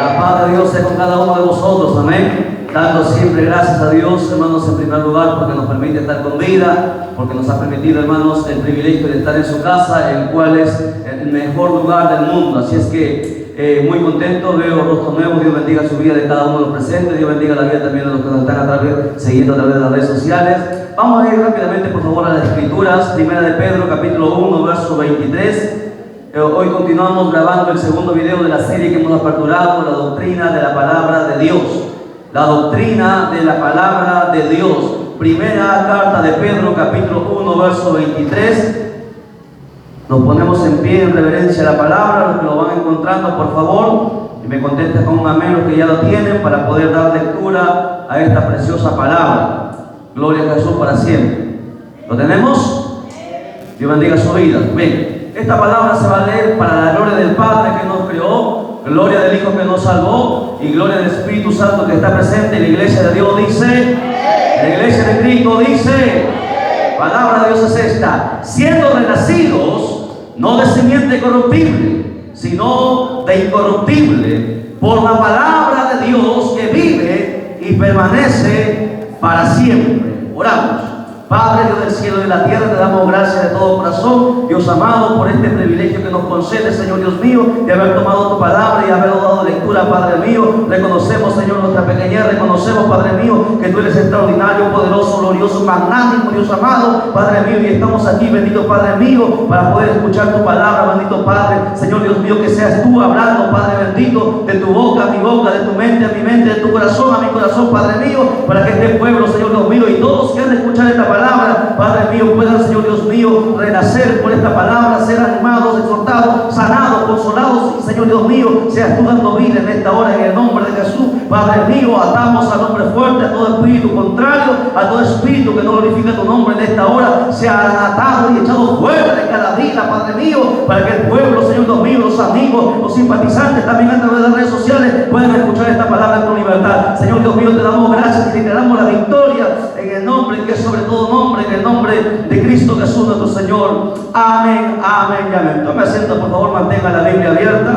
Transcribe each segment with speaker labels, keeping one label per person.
Speaker 1: La paz de Dios sea con cada uno de vosotros, amén. Dando siempre gracias a Dios, hermanos, en primer lugar, porque nos permite estar con vida, porque nos ha permitido, hermanos, el privilegio de estar en su casa, el cual es el mejor lugar del mundo. Así es que muy contento, veo rostros nuevos. Dios bendiga su vida de cada uno de los presentes. Dios bendiga la vida también de los que nos están siguiendo a través de las redes sociales. Vamos a ir rápidamente, por favor, a las Escrituras. Primera de Pedro, capítulo 1, verso 23. Hoy continuamos grabando el segundo video de la serie que hemos aperturado, la doctrina de la palabra de Dios. La doctrina de la palabra de Dios. Primera carta de Pedro, capítulo 1, verso 23. Nos ponemos en pie en reverencia a la palabra. Los que lo van encontrando, por favor, y me contesta con un amén los que ya lo tienen, para poder dar lectura a esta preciosa palabra. Gloria a Jesús para siempre. ¿Lo tenemos? Dios bendiga su vida. Bien. Esta palabra se va a leer para la gloria del Padre que nos creó, gloria del Hijo que nos salvó y gloria del Espíritu Santo que está presente. La iglesia de Dios dice, la iglesia de Cristo dice, palabra de Dios es esta: siendo renacidos, no de simiente corruptible, sino de incorruptible, por la palabra de Dios que vive y permanece para siempre. Oramos. Padre, Dios del cielo y de la tierra, te damos gracias de todo corazón, Dios amado, por este privilegio que nos concede, Señor Dios mío, de haber tomado tu palabra y haber dado lectura, Padre mío. Reconocemos, Señor, nuestra pequeñez, reconocemos, Padre mío, que tú eres extraordinario, poderoso, glorioso, magnánimo, Dios amado, Padre mío, y estamos aquí, bendito Padre mío, para poder escuchar tu palabra, bendito Padre, Señor Dios mío, que seas tú hablando, Padre bendito, de tu boca a mi boca, de tu mente a mi mente, de tu corazón a mi corazón, Padre mío, para que este pueblo, Señor Dios mío, y todos que han de escuchar esta palabra, Padre mío, puedan, Señor Dios mío, renacer por esta palabra, ser animados, exhortados, sanados, consolados, y Señor Dios mío, seas tú dando vida en esta hora, en el nombre de Jesús. Padre mío, atamos al hombre fuerte, a todo espíritu contrario, a todo espíritu que no glorifica tu nombre en esta hora, sea atado y echado fuera de cada vida, Padre mío, para que el pueblo, Señor Dios mío, los amigos, los simpatizantes, también a través de las redes sociales, puedan escuchar esta palabra con libertad. Señor Dios mío, te damos gracias y te damos la victoria en el nombre que es sobre todo nombre, en el nombre de Cristo Jesús nuestro Señor. Amén, amén y amén. Tome asiento, por favor, mantenga la Biblia abierta.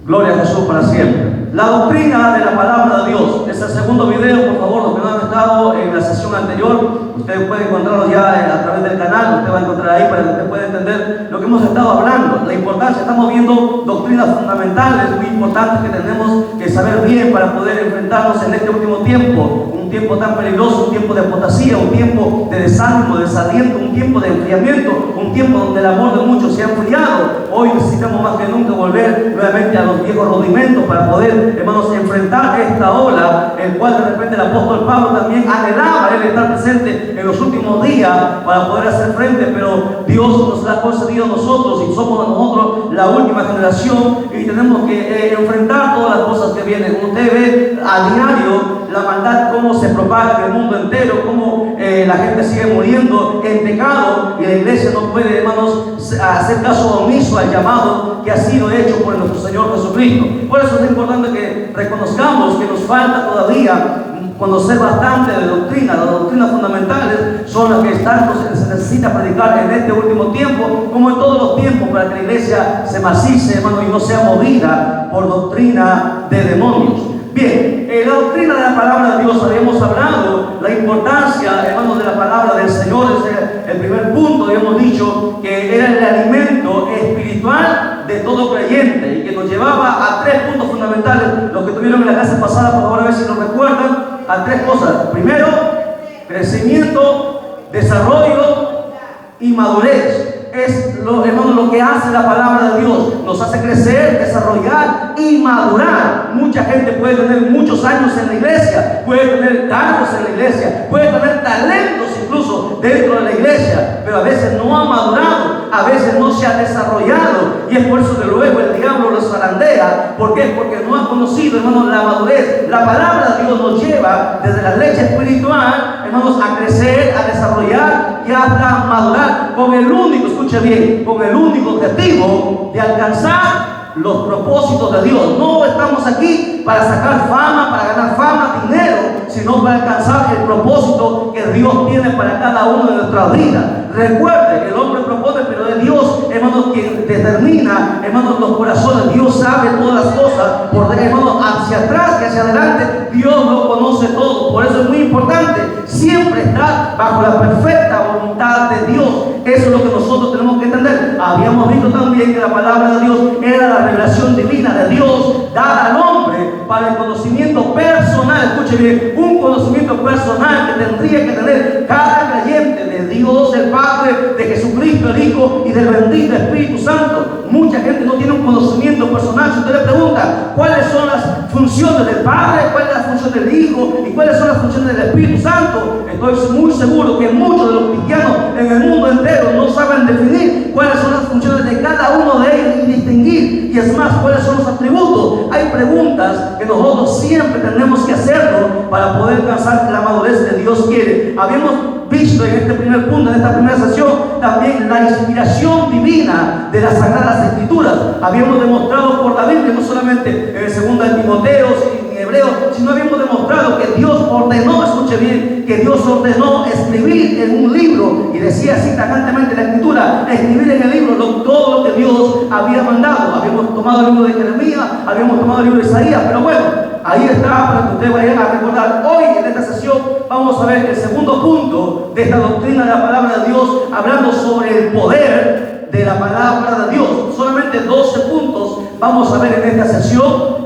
Speaker 1: Gloria a Jesús para siempre. La doctrina de la palabra de Dios. Es el segundo video, por favor, los que no han estado en la sesión anterior, ustedes pueden encontrarlo ya a través del canal. Usted va a encontrar ahí para que usted pueda entender lo que hemos estado hablando. La importancia, estamos viendo doctrinas fundamentales muy importantes que tenemos que saber bien para poder enfrentarnos en este último tiempo. Un tiempo tan peligroso, un tiempo de apostasía, un tiempo de desánimo, de desaliento, un tiempo de enfriamiento, un tiempo donde el amor de muchos se ha enfriado. Hoy necesitamos más que nunca volver nuevamente a los viejos rudimentos para poder, hermanos, enfrentar esta ola, el cual de repente el apóstol Pablo también anhelaba él estar presente en los últimos días para poder hacer frente, pero Dios nos ha concedido a nosotros y somos nosotros la última generación y tenemos que enfrentar todas las cosas que vienen. Usted ve a diario la maldad, cómo se propaga en el mundo entero, cómo la gente sigue muriendo en pecado y la iglesia no puede, hermanos, hacer caso omiso al llamado que ha sido hecho por nuestro Señor Jesucristo. Por eso es importante que reconozcamos que nos falta todavía conocer bastante de doctrina. Las doctrinas fundamentales son las que tanto se necesita predicar en este último tiempo, como en todos los tiempos, para que la iglesia se macice, hermano, y no sea movida por doctrina de demonios. Bien, la doctrina de la palabra de Dios, habíamos hablado la importancia, hermanos, de la palabra del Señor. Es el primer punto. Habíamos dicho que era el alimento espiritual de todo creyente y que nos llevaba a tres puntos fundamentales. Los que tuvieron en la clase pasada, por favor, a ver si nos recuerdan, a tres cosas. Primero, crecimiento, desarrollo y madurez. Es hermano, lo que hace la palabra de Dios. Nos hace crecer, desarrollar y madurar. Mucha gente puede tener muchos años en la iglesia, puede tener cargos en la iglesia, puede tener talentos incluso dentro de la iglesia, pero a veces no ha madurado, a veces no se ha desarrollado, y es por eso que luego el diablo los zarandea. ¿Por qué? Porque no ha conocido, hermanos, la madurez. La palabra de Dios nos lleva desde la leche espiritual, hermanos, a crecer, a desarrollar y hasta madurar, con el único, escuche bien, con el único objetivo de alcanzar los propósitos de Dios. No estamos aquí para sacar fama, para ganar fama, dinero, sino para alcanzar el propósito que Dios tiene para cada uno de nuestras vidas. Recuerde que el hombre propone, pero es Dios, hermanos, quien determina, hermanos, los corazones. Dios sabe todas las cosas, por hermanos, siempre está bajo la perfecta voluntad de Dios. Eso es lo que nosotros tenemos que entender. Habíamos visto también que la palabra de Dios era la revelación divina de Dios dada al hombre para el conocimiento personal. Escuche bien, un conocimiento personal que tendría que tener cada creyente de Dios el Padre, de Jesucristo el Hijo y del bendito Espíritu Santo. Mucha gente no tiene un conocimiento personal. Si usted le pregunta cuáles son las funciones del Padre, cuál es la función del Hijo y cuáles son las funciones del Espíritu Santo, estoy muy seguro que muchos de los cristianos en el mundo entero no saben definir cuáles son las funciones de cada uno de ellos y distinguir, y es más, cuáles son los atributos. Hay preguntas que nosotros siempre tenemos que hacerlo para poder alcanzar la madurez que Dios quiere. Habíamos visto en este primer punto, en esta primera sesión, también la inspiración divina de las Sagradas Escrituras. Habíamos demostrado por la Biblia, no solamente en el 2 de Timoteo y en Hebreo, sino habíamos demostrado que Dios ordenó, escuche bien, que Dios ordenó escribir en un libro, y decía así tajantemente la Escritura, escribir en el libro todo lo que Dios había mandado. Habíamos tomado el libro de Jeremías, habíamos tomado el libro de Isaías, pero bueno, ahí está para que ustedes vayan a recordar. Hoy en esta sesión vamos a ver el segundo punto de esta doctrina de la palabra de Dios, hablando sobre el poder de la palabra de Dios. Solamente 12 puntos vamos a ver en esta sesión.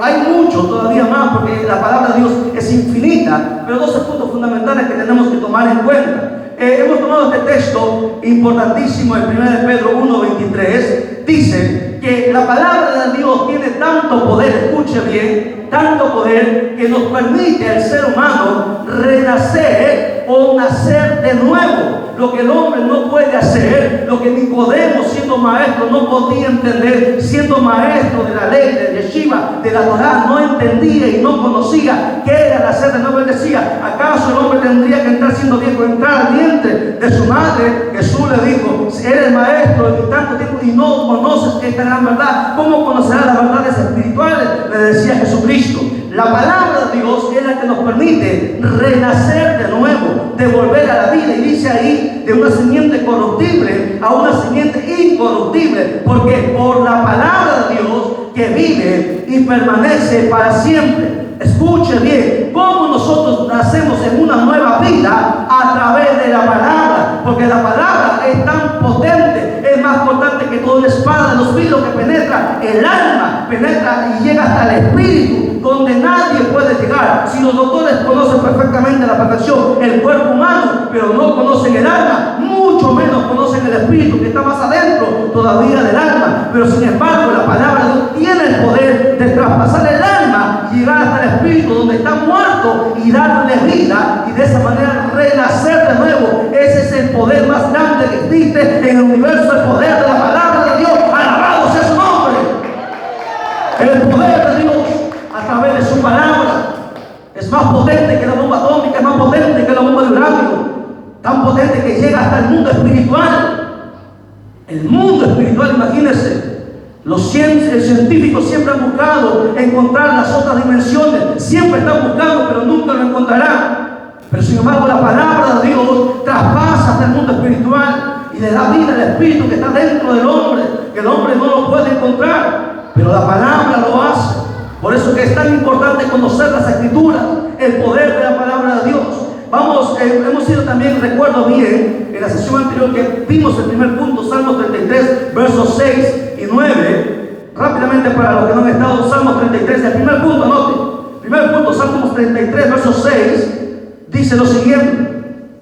Speaker 1: Hay mucho todavía más porque la palabra de Dios es infinita, pero 12 puntos fundamentales que tenemos que tomar en cuenta. Hemos tomado este texto importantísimo en 1 Pedro 1:23. Dice que la palabra de Dios tiene tanto poder, escuche bien, tanto poder que nos permite al ser humano renacer o nacer de nuevo. Lo que el hombre no puede hacer, lo que Nicodemo, siendo maestro, no podía entender, siendo maestro de la ley, de Yeshiva, de la Torá, no entendía y no conocía qué era nacer de nuevo. Él decía, ¿acaso el hombre tendría que entrar siendo viejo, entrar al vientre de su madre? Jesús le dijo, si eres maestro de tanto tiempo y no conoces esta gran verdad, ¿cómo conocerás las verdades espirituales? Le decía Jesucristo. La palabra de Dios es la que nos permite renacer de nuevo, de volver a la vida. Y dice ahí, de una simiente corruptible a una simiente incorruptible, porque por la palabra de Dios que vive y permanece para siempre. Escuche bien, cómo nosotros nacemos en una nueva vida a través de la palabra, porque la palabra es tan potente, es más cortante que toda la espada de los filos, que penetra el alma, penetra y llega hasta el espíritu, donde nadie puede llegar. Si los doctores conocen perfectamente la perfección, el cuerpo humano, pero no conocen el alma, mucho menos conocen el espíritu que está más adentro todavía del alma. Pero sin embargo, la palabra de Dios tiene el poder de traspasar el alma, llegar hasta el espíritu donde está muerto y darle vida, y de esa manera renacer de nuevo. Ese es el poder más grande que existe en el universo, el poder de la palabra de Dios. Alabado sea su nombre. El poder de Dios a través de su palabra es más potente que la bomba atómica, es más potente que la bomba de uranio, tan potente que llega hasta el mundo espiritual. El mundo espiritual, imagínense. Los científicos siempre han buscado encontrar las otras dimensiones, siempre están buscando, pero nunca lo encontrarán. Pero sin embargo, la palabra de Dios traspasa hasta el mundo espiritual y le da vida al espíritu que está dentro del hombre, que el hombre no lo puede encontrar, pero la palabra lo hace. Por eso que es tan importante conocer las Escrituras, el poder de la palabra de Dios. Hemos ido también, recuerdo bien, en la sesión anterior que vimos el primer punto, Salmos 33, versos 6 y 9. Rápidamente para los que no han estado, Salmos 33, el primer punto, anote. Primer punto, Salmos 33, versos 6, dice lo siguiente: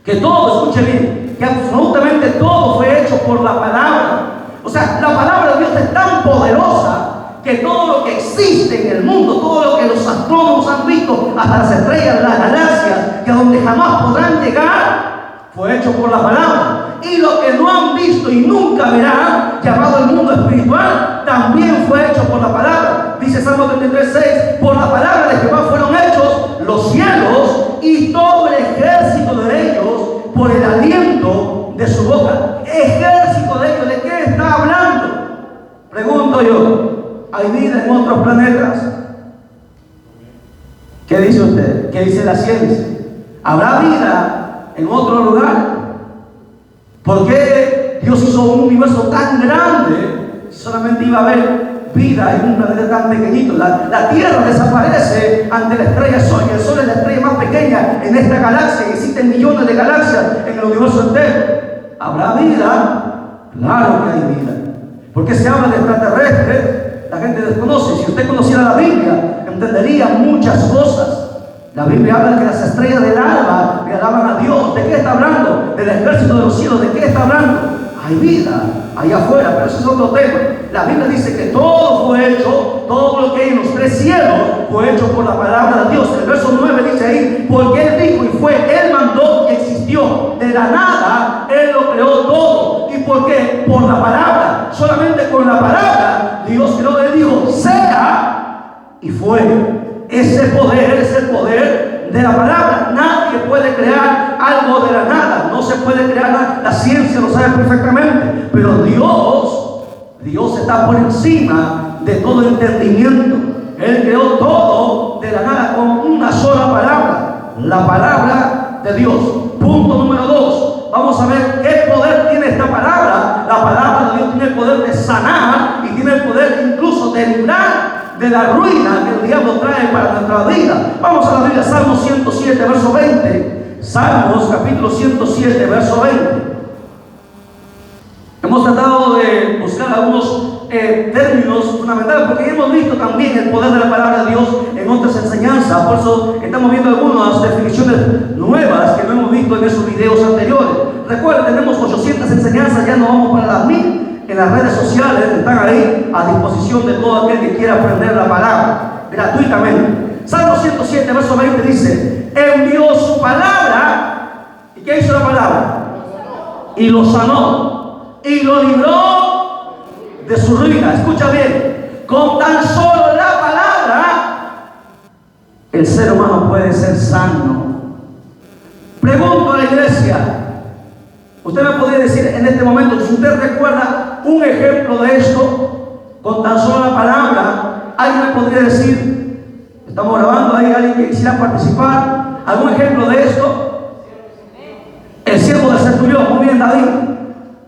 Speaker 1: que todo, escuche bien, que absolutamente todo fue hecho por la palabra. O sea, la palabra de Dios es tan poderosa que todo lo que existe en el mundo, todo lo que los astrónomos han visto, hasta las estrellas, las galaxias, que a donde jamás podrán llegar, fue hecho por la palabra. Y lo que no han visto y nunca verán, llamado el mundo espiritual, también fue hecho por la palabra. Dice Salmo 33:6, por la palabra de Jehová fueron hechos los cielos y todo el ejército de ellos por el aliento de su boca. Ejército de ellos, ¿de qué está hablando? Pregunto yo, ¿hay vida en otros planetas? ¿Qué dice usted? ¿Qué dice la ciencia? ¿Habrá vida en otro lugar? ¿Por qué Dios hizo un universo tan grande si solamente iba a haber vida en un planeta tan pequeñito. La Tierra desaparece ante la estrella Sol, y el Sol es la estrella más pequeña en esta galaxia. Existen millones de galaxias en el universo entero. ¿Habrá vida? Claro que hay vida. Porque se habla de extraterrestres, la gente desconoce. Si usted conociera la Biblia, entendería muchas cosas. La Biblia habla de que las estrellas del alba le alaban a Dios. ¿De qué está hablando? Del ejército de los cielos. ¿De qué está hablando? Hay vida allá afuera, pero ese es otro tema. La Biblia dice que todo fue hecho, todo lo que hay en los tres cielos fue hecho por la palabra de Dios. El verso 9 dice ahí, porque Él dijo y fue, Él mandó y existió. De la nada, Él lo creó todo. ¿Y por qué? Por la palabra. Solamente con la palabra, Dios creó. Él dijo, sea, y fue. Ese poder es el poder de la palabra. Nadie puede crear algo de la nada. No se puede crear nada. La ciencia lo sabe perfectamente. Pero Dios está por encima de todo entendimiento. Él creó todo de la nada con una sola palabra. La palabra de Dios. Punto número 2. Vamos a ver qué poder tiene esta palabra. La palabra de Dios tiene el poder de sanar y tiene el poder incluso de librar de la ruina que el diablo trae para nuestra vida. Vamos a la Biblia, Salmos 107, verso 20. Salmos, capítulo 107, verso 20. Hemos tratado de buscar algunos términos fundamentales, porque hemos visto también el poder de la palabra de Dios en otras enseñanzas. Por eso estamos viendo algunas definiciones nuevas que no hemos visto en esos videos anteriores. Recuerden, tenemos 800 enseñanzas, ya no vamos para las 1000. En las redes sociales están ahí a disposición de todo aquel que quiera aprender la palabra gratuitamente. Salmo 107, verso 20 dice, envió su palabra. ¿Y qué hizo la palabra? Y lo sanó y lo libró de su ruina. Escucha bien, con tan solo la palabra el ser humano puede ser sano. Pregunto a la iglesia, usted me podría decir en este momento, si usted recuerda un ejemplo de esto, con tan solo la palabra, alguien me podría decir, estamos grabando, hay alguien que quisiera participar, algún ejemplo de esto. El siervo del centurión, muy bien David.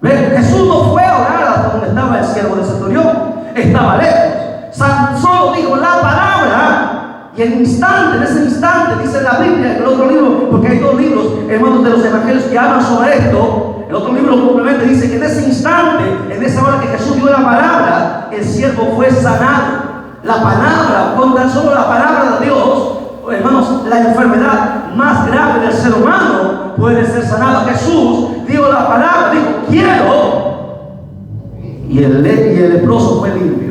Speaker 1: ¿Ve? Jesús no fue a orar hasta donde estaba el siervo del centurión, estaba lejos. Solo dijo la palabra y en ese instante, dice la Biblia, en el otro libro, porque hay dos libros, hermanos, de los evangelios que hablan sobre esto. El otro libro complementa, dice que en ese instante, en esa hora que Jesús dio la palabra, el siervo fue sanado. La palabra, con tan solo la palabra de Dios, hermanos, la enfermedad más grave del ser humano puede ser sanada. Jesús dio la palabra, dijo, quiero, y el leproso fue limpio.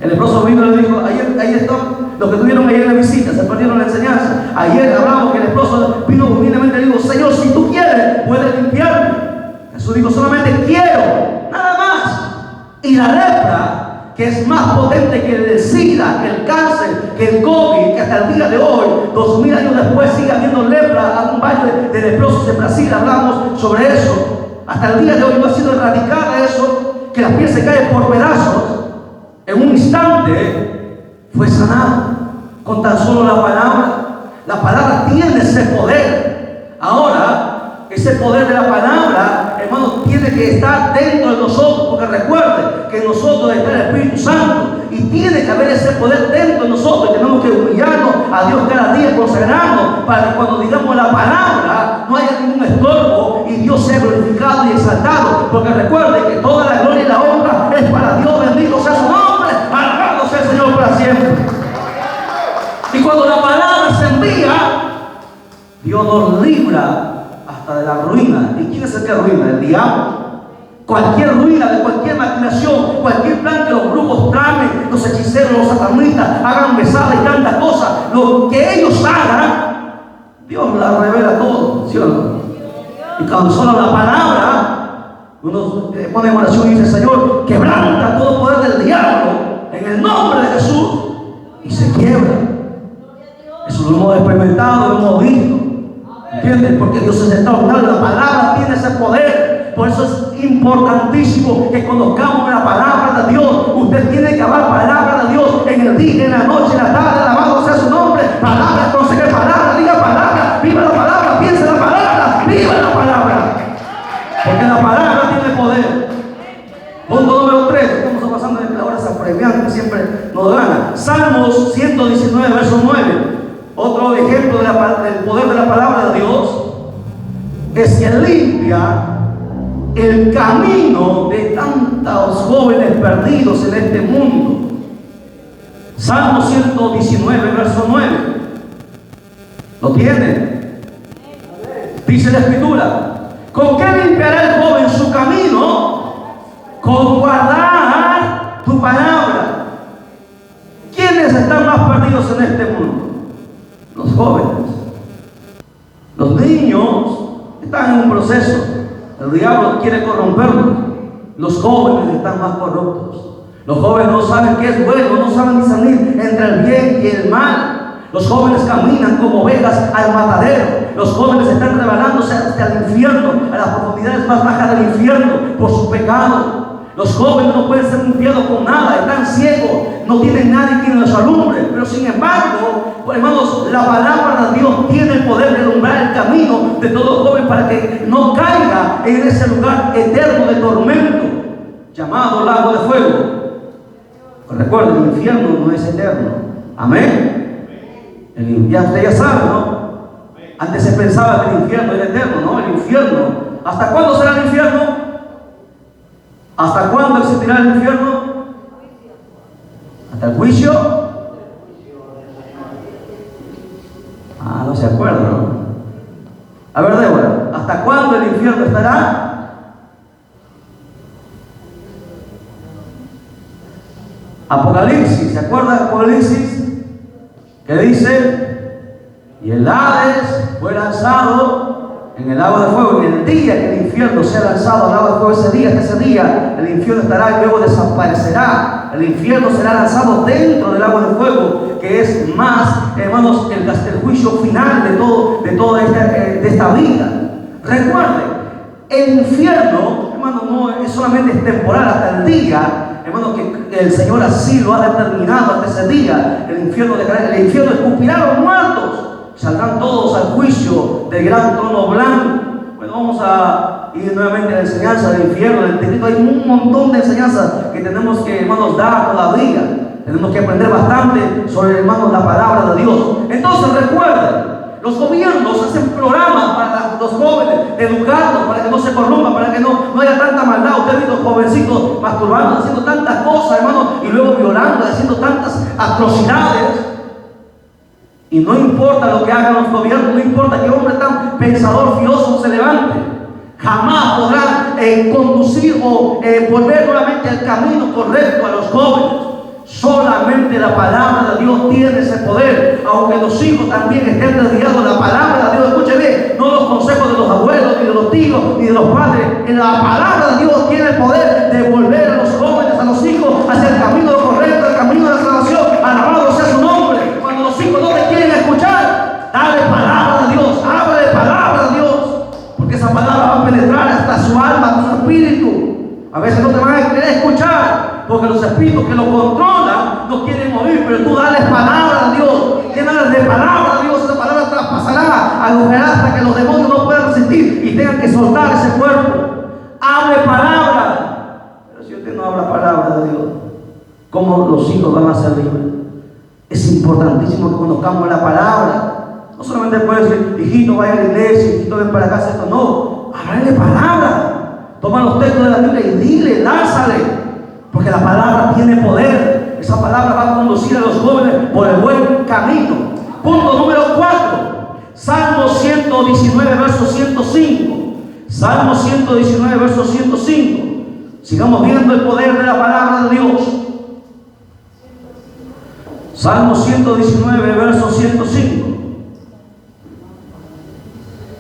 Speaker 1: El leproso vino y le dijo, ahí están los que tuvieron ayer la visita, se perdieron la enseñanza. Ayer hablamos que el leproso vino humildemente y dijo, Señor, si tú quieres, puedes limpiarme. Jesús dijo, solamente quiero, nada más. Y la lepra, que es más potente que el SIDA, que el cáncer, que el COVID, que hasta el día de hoy, 2000 años después, sigue habiendo lepra. A un valle de leprosos en Brasil hablamos sobre eso. Hasta el día de hoy no ha sido erradicada eso, que la piel se cae por pedazos. En un instante fue sanado con tan solo la palabra. La palabra tiene ese poder. Ahora, ese poder de la palabra, hermano, tiene que estar dentro de nosotros, porque recuerde que en nosotros está el Espíritu Santo y tiene que haber ese poder dentro de nosotros. Tenemos que humillarnos a Dios cada día, consagrarnos, para que cuando digamos la palabra no haya ningún estorbo y Dios sea glorificado y exaltado. Porque recuerde que toda la gloria y la honra es para Dios. Bendito sea su nombre, alabado sea el Señor para siempre. Y cuando la palabra se envía, Dios nos libra hasta de la ruina. ¿Y quién es el que arruina? El diablo. Cualquier ruina, de cualquier maquinación, cualquier plan que los brujos tramen, los hechiceros, los satanistas hagan besadas y tantas cosas, lo que ellos hagan, Dios la revela todo, ¿sí o no? Y cuando solo la palabra, uno pone en oración y dice, Señor, quebranta todo poder del diablo en el nombre de Jesús, y se quiebra. Eso lo hemos experimentado, lo hemos visto. ¿Entienden? Porque Dios es extraordinario. La palabra tiene ese poder. Por eso es importantísimo que conozcamos la palabra de Dios. Usted tiene que hablar palabra de Dios en el día, en la noche, en la tarde. Alabado sea su nombre. Palabra, conseguir palabra, diga palabra, viva la palabra, piensa la palabra, viva la palabra. Porque la palabra tiene poder. Punto número 3. Estamos pasando en la hora apremiante siempre Salmos 119, verso 9. Otro ejemplo del poder de la palabra de Dios es que limpia el camino de tantos jóvenes perdidos en este mundo. Salmo 119, verso 9. ¿Lo tiene? Dice la Escritura: ¿con qué limpiará el joven su camino? Con guardar tu palabra. ¿Quiénes están más perdidos en este mundo? Los jóvenes. Los niños están en un proceso. El diablo quiere corromperlos. Los jóvenes están más corruptos. Los jóvenes no saben qué es bueno, no saben discernir entre el bien y el mal. Los jóvenes caminan como ovejas al matadero. Los jóvenes están rebalándose hasta el infierno, a las profundidades más bajas del infierno, por su pecado. Los jóvenes no pueden ser limpiados con nada, están ciegos, no tienen nadie quien los alumbre. Pero sin embargo, hermanos, la palabra de Dios tiene el poder de alumbrar el camino de todo joven para que no caiga en ese lugar eterno de tormento llamado lago de fuego. Recuerden, el infierno no es eterno. Amén. Ya usted ya sabe, ¿no? Antes se pensaba que el infierno era eterno, ¿no? El infierno, ¿hasta cuándo será el infierno? ¿Hasta cuándo existirá el infierno? ¿Hasta el juicio? No se acuerda, ¿no? A ver, Débora, ¿hasta cuándo el infierno estará? Apocalipsis, ¿se acuerda de Apocalipsis? Que dice: y el Hades fue lanzado en el lago de fuego. En el día que el infierno sea lanzado al lago de fuego, ese día el infierno estará y luego desaparecerá. El infierno será lanzado dentro del lago de fuego, que es más, hermanos, el juicio final de esta vida. Recuerden, el infierno, hermano, no es solamente temporal hasta el día, hermano, que el Señor así lo ha determinado hasta ese día. El infierno escupirá a los muertos, saldrán todos al juicio del gran trono blanco. Bueno, vamos a ir nuevamente a la enseñanza del infierno, del delito. Hay un montón de enseñanzas que tenemos que, hermanos, dar todavía. Tenemos que aprender bastante sobre, hermanos, la palabra de Dios. Entonces recuerden, los gobiernos hacen programas para los jóvenes, educarlos para que no se corrompan, para que no haya tanta maldad. Usted ha visto jovencitos masturbando, haciendo tantas cosas, hermanos, y luego violando, haciendo tantas atrocidades. Y no importa lo que hagan los gobiernos, no importa qué hombre tan pensador, filoso se levante, jamás podrán conducir o volver nuevamente al camino correcto a los jóvenes. Solamente la palabra de Dios tiene ese poder. Aunque los hijos también estén desviados, la palabra de Dios, escuche bien, no los consejos de los abuelos, ni de los tíos, ni de los padres. En la palabra de Dios tiene el poder de volver a los jóvenes, a los hijos, hacia el camino correcto, el camino de la salvación. Alabado sea su nombre. Cuando los hijos no te quieren escuchar, dale palabra de Dios, háblale palabra de Dios, porque esa palabra va a penetrar hasta su alma, tu espíritu. A veces no te van a querer escuchar, porque los espíritus que lo controlan no quieren oír, pero tú dales palabra a Dios, llénales de palabra a Dios. Esa palabra traspasará, agujerará hasta que los demonios no puedan resistir y tengan que soltar ese cuerpo. Hable palabra. Pero si usted no habla palabra de Dios, ¿cómo los hijos van a ser libres? Es importantísimo que conozcamos la palabra. No solamente puede decir, hijito, vaya a la iglesia, hijito, ven para casa, esto no. Háblale palabra. Toma los textos de la Biblia y dile, lánzale. Porque la palabra tiene poder. Esa palabra va a conducir a los jóvenes por el buen camino. Punto número 4. Salmo 119, verso 105. Salmo 119, verso 105. Sigamos viendo el poder de la palabra de Dios. Salmo 119, verso 105.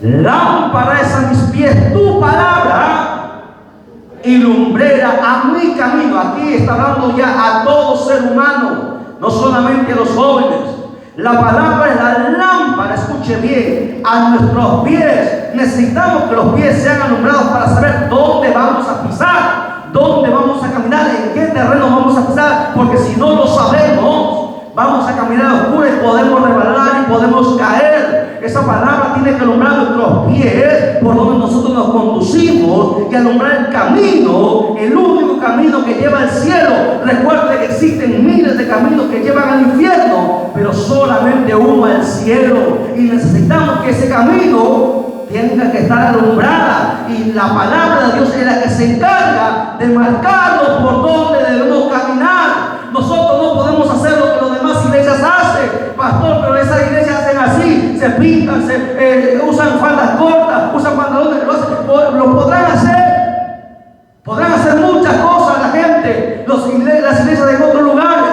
Speaker 1: Lámpara es a mis pies tu palabra y lumbrera a mi camino. Aquí está hablando ya a todo ser humano, no solamente a los jóvenes. La palabra es la lámpara, escuche bien, a nuestros pies. Necesitamos que los pies sean alumbrados para saber dónde vamos a pisar, dónde vamos a caminar, en qué terreno vamos a pisar, porque si no lo sabemos, vamos a caminar a oscuras y podemos resbalar y podemos caer. Esa palabra tiene que alumbrar nuestros pies por donde nosotros nos conducimos y alumbrar el camino, el único camino que lleva al cielo. Recuerde que existen miles de caminos que llevan al infierno, pero solamente uno al cielo, y necesitamos que ese camino tenga que estar alumbrada, y la palabra de Dios es la que se encarga de marcarnos por donde debemos caminar. Nosotros no podemos hacer lo que las demás iglesias hacen, pastor, pero esas iglesias hacen así, se pintan, usan faldas cortas, usan pantalones, lo podrán hacer muchas cosas la gente, las iglesias de otros lugares,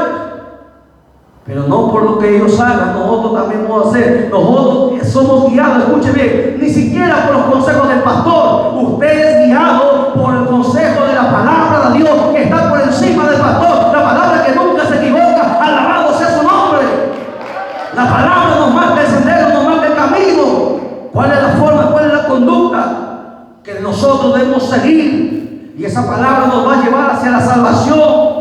Speaker 1: pero no por lo que ellos hagan, nosotros también podemos hacer. Nosotros somos guiados, escuche bien, ni siquiera por los consejos del pastor. Usted es guiado por el consejo de la palabra de Dios, que está por encima del pastor. La palabra que nunca se equivoca, alabado sea su nombre. La palabra nos marca el sendero, nos marca el camino. ¿Cuál es la forma, cuál es la conducta que nosotros debemos seguir? Y esa palabra nos va a llevar hacia la salvación.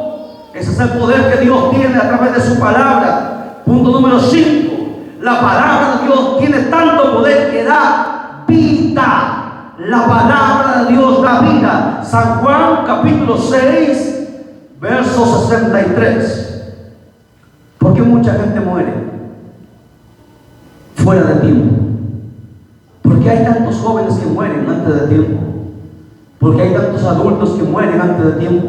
Speaker 1: Ese es el poder que Dios tiene a través de su palabra. Punto número 5. La palabra de Dios tiene tanto poder que da vida. La palabra de Dios da vida. San Juan capítulo 6, verso 63. ¿Por qué mucha gente muere fuera de tiempo? ¿Por qué hay tantos jóvenes que mueren antes de tiempo? ¿Por qué hay tantos adultos que mueren antes de tiempo?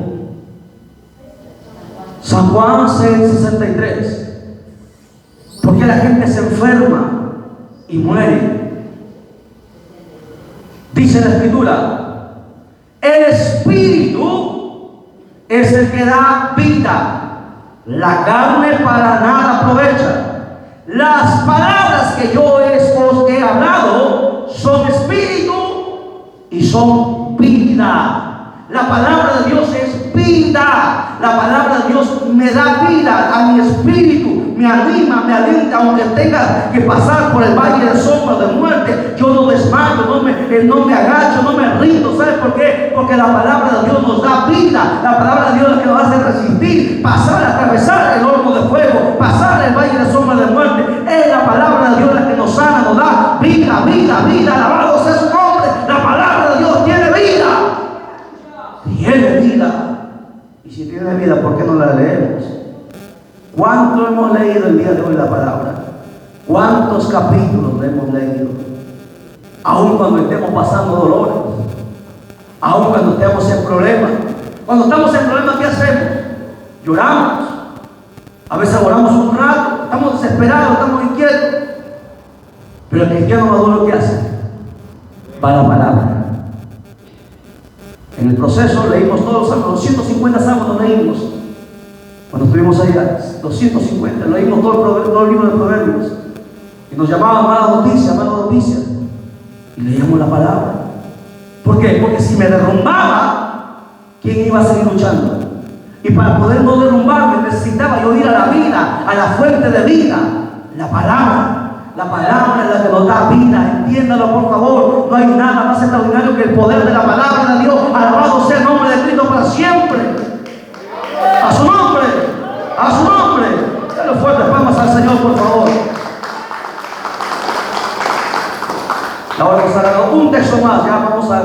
Speaker 1: San Juan 6:63. Porque la gente se enferma y muere. Dice la Escritura: el Espíritu es el que da vida, la carne para nada aprovecha. Las palabras que yo os he hablado son espíritu y son vida. La palabra de Dios es vida. La palabra de Dios me da vida a mi espíritu, me anima, me alienta, aunque tenga que pasar por el valle de sombra de muerte. Yo no desmayo, no me agacho, no me rindo. ¿Sabes por qué? Porque la palabra de Dios nos da vida. La palabra de Dios es la que nos hace resistir, pasar, atravesar el horno de fuego, pasar el valle de sombra de muerte. Es la palabra de Dios la que nos sana, nos da vida, vida, vida. Alabado sea su nombre. La palabra de Dios tiene vida. Tiene vida. Y si tiene vida, ¿por qué no la leemos? ¿Cuánto hemos leído el día de hoy la palabra? ¿Cuántos capítulos hemos leído? Aún cuando estemos pasando dolores, aún cuando estemos en problemas. Cuando estamos en problemas, ¿qué hacemos? Lloramos. A veces oramos un rato, estamos desesperados, estamos inquietos. Pero el cristiano maduro, ¿qué hace? Va a la palabra. En el proceso leímos todos los salmos, 250 salmos nos leímos. Cuando estuvimos allá, 250, leímos todo el libro de Proverbios. Y nos llamaban mala noticia. Y leíamos la palabra. ¿Por qué? Porque si me derrumbaba, ¿quién iba a seguir luchando? Y para poder no derrumbarme, necesitaba yo ir a la vida, a la fuente de vida, la palabra. La palabra es la que nos da vida. Entiéndalo, por favor. No hay nada más extraordinario que el poder de la palabra de Dios. Alabado sea el nombre de Cristo para siempre. A su nombre. A su nombre. Dale fuertes palmas al Señor, por favor. Ahora nos ha dado un texto más. Ya vamos a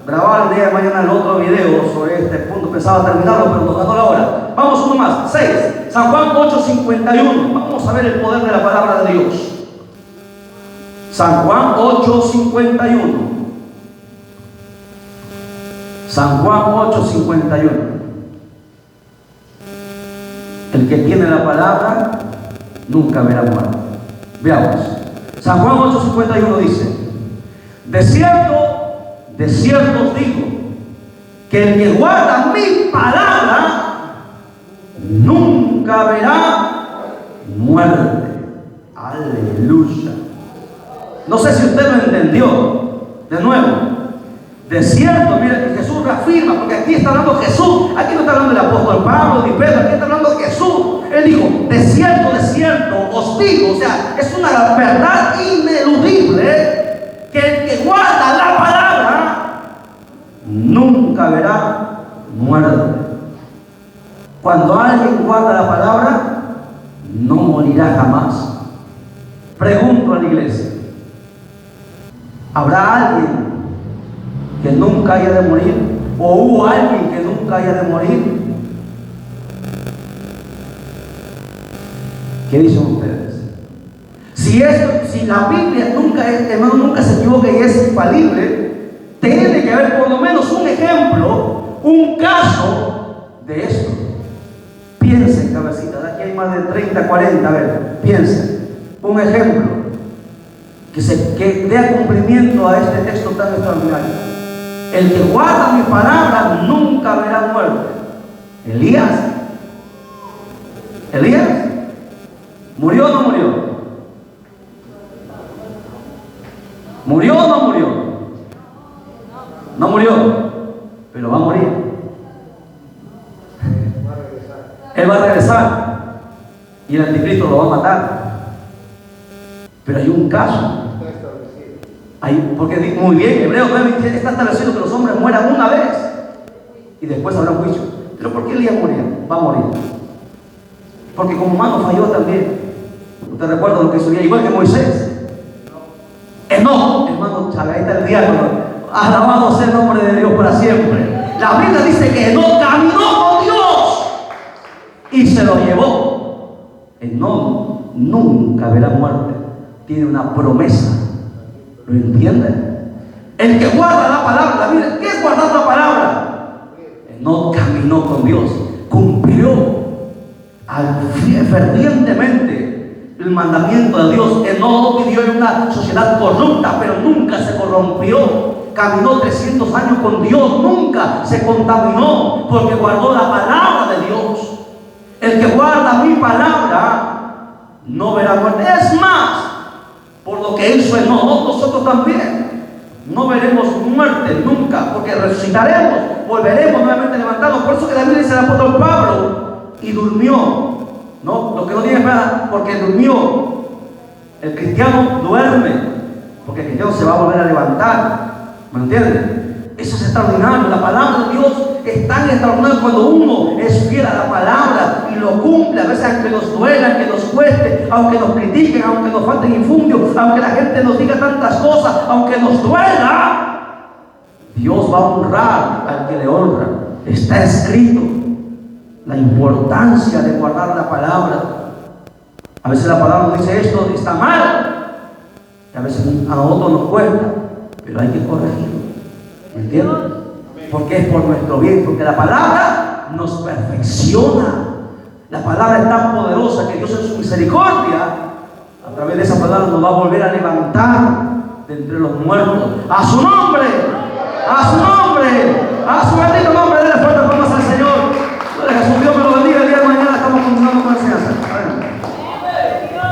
Speaker 1: grabar el día de mañana el otro video sobre este punto. Pensaba terminarlo, pero nos ganó la hora. Vamos uno más. 6. San Juan 8:51. Vamos a ver el poder de la palabra de Dios. San Juan 8:51. San Juan 8:51. El que tiene la palabra nunca verá muerte. Veamos. San Juan 8:51 dice: de cierto os digo, que el que guarda mi palabra nunca verá muerte. Aleluya. No sé si usted lo entendió. De nuevo, de cierto, mire, Jesús reafirma, porque aquí está hablando Jesús. Aquí no está hablando el apóstol Pablo ni Pedro, aquí está hablando de Jesús. Él dijo: de cierto os digo. O sea, es una verdad ineludible, que el que guarda la palabra nunca verá muerte. Cuando alguien guarda la palabra, no morirá jamás. Pregunto a la iglesia, ¿habrá alguien que nunca haya de morir? ¿O hubo alguien que nunca haya de morir? ¿Qué dicen ustedes? Si la Biblia hermano, nunca se equivoca y es infalible, tiene que haber por lo menos un ejemplo, un caso de esto. Piensen, cabecita, de aquí hay más de 30, 40, a ver, piensen, un ejemplo que dé cumplimiento a este texto tan extraordinario. El que guarda mi palabra nunca verá muerte. Elías, ¿murió o no murió? ¿Murió o no murió? No murió, pero va a morir. Él va a regresar y el anticristo lo va a matar. Pero hay un caso. Porque muy bien, Hebreos 9 está establecido que los hombres mueran una vez y después habrá un juicio. Pero ¿por qué Elías moría? Va a morir. Porque como humano falló también. ¿Usted recuerda lo que hizo? Igual que Moisés. Enoc, hermano, ahí está el diálogo. Alabado sea el nombre de Dios para siempre. La Biblia dice que Enoc caminó con Dios y se lo llevó. Enoc nunca verá muerte. Tiene una promesa. ¿Lo entienden? El que guarda la palabra, la Biblia, ¿qué es guardar la palabra? Enoc caminó con Dios, cumplió fervientemente el mandamiento de Dios. Enoc vivió en una sociedad corrupta, pero nunca se corrompió. Caminó 300 años con Dios, nunca se contaminó, porque guardó la palabra de Dios. El que guarda mi palabra no verá muerte. Es más, por lo que hizo Enoc, nosotros también no veremos muerte nunca, porque resucitaremos, volveremos nuevamente a levantarnos. Por eso que la Biblia dice el apóstol Pablo, y durmió. No, lo que no tiene nada, porque durmió. El cristiano duerme, porque el cristiano se va a volver a levantar. ¿Me entienden? Eso es extraordinario. La palabra de Dios es tan extraordinaria cuando uno es fiel a la palabra y lo cumple. A veces aunque nos duela, aunque nos cueste, aunque nos critiquen, aunque nos falten infundios, aunque la gente nos diga tantas cosas, aunque nos duela, Dios va a honrar al que le honra. Está escrito la importancia de guardar la palabra. A veces la palabra nos dice esto está mal, y a veces a nosotros nos cuesta, pero hay que corregirlo. ¿Me entienden? Porque es por nuestro bien, porque la palabra nos perfecciona. La palabra es tan poderosa que Dios en su misericordia, a través de esa palabra, nos va a volver a levantar de entre los muertos. A su nombre, a su nombre, a su bendito nombre de la